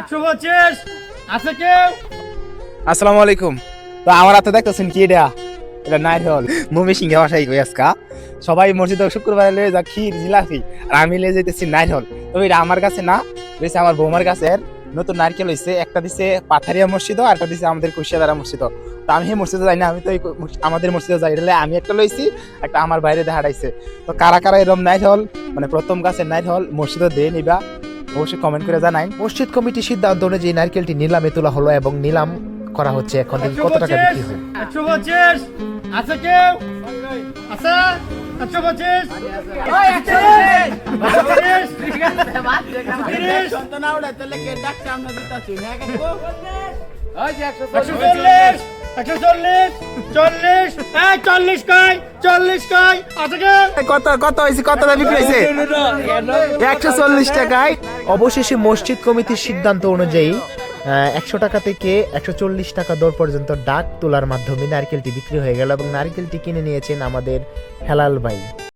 125 আছে কেউ? আসসালামু আলাইকুম। তো আমার হাতে দেখতেছেন কি এটা নাইরহল মুমি সিংহে বাসাই কই আজকা সবাই মসজিদে শুক্রবার এলে যা ক্ষীর জিলাপি আর আমি লে যাইতেছি নাইরহল। তো এটা আমার কাছে না, রয়েছে আমার বৌমার কাছে নতুন নারকেল হয়েছে, একটা দিছে পাথারিয়া মসজিদ আর একটা দিছে আমাদের কুশিয়াদারা মসজিদ। তো আমি এই মসজিদে যাই না, আমি তো আমাদের মসজিদে যাই, এটা আমি একটা লইছি, একটা আমার বাইরে দেখাইছে। তো কারা কারা এরকম নাইরহল মানে প্রথম গাছের নাইরহল মসজিদে দিয়ে নিবা অবশ্যই কমেন্ট করে জানাই। মসজিদ কমিটির সিদ্ধান্ত অনুযায়ী নারকেলটি নিলামে তোলা হলো এবং নিলাম করা হচ্ছে। এখন দেখি কত টাকা বিক্রি হয়। 125 আছে কেউ? আছে 125 কত হয়েছে, কত বিক্রি হয়েছে? 140 টাকায়। অবশেষে মসজিদ কমিটির সিদ্ধান্ত অনুযায়ী 100 টাকা থেকে 140 টাকা দর পর্যন্ত ডাক তোলার মাধ্যমে নারকেলটি বিক্রি হয়ে গেল এবং নারকেলটি কিনে নিয়েছেন আমাদের হেলাল ভাই।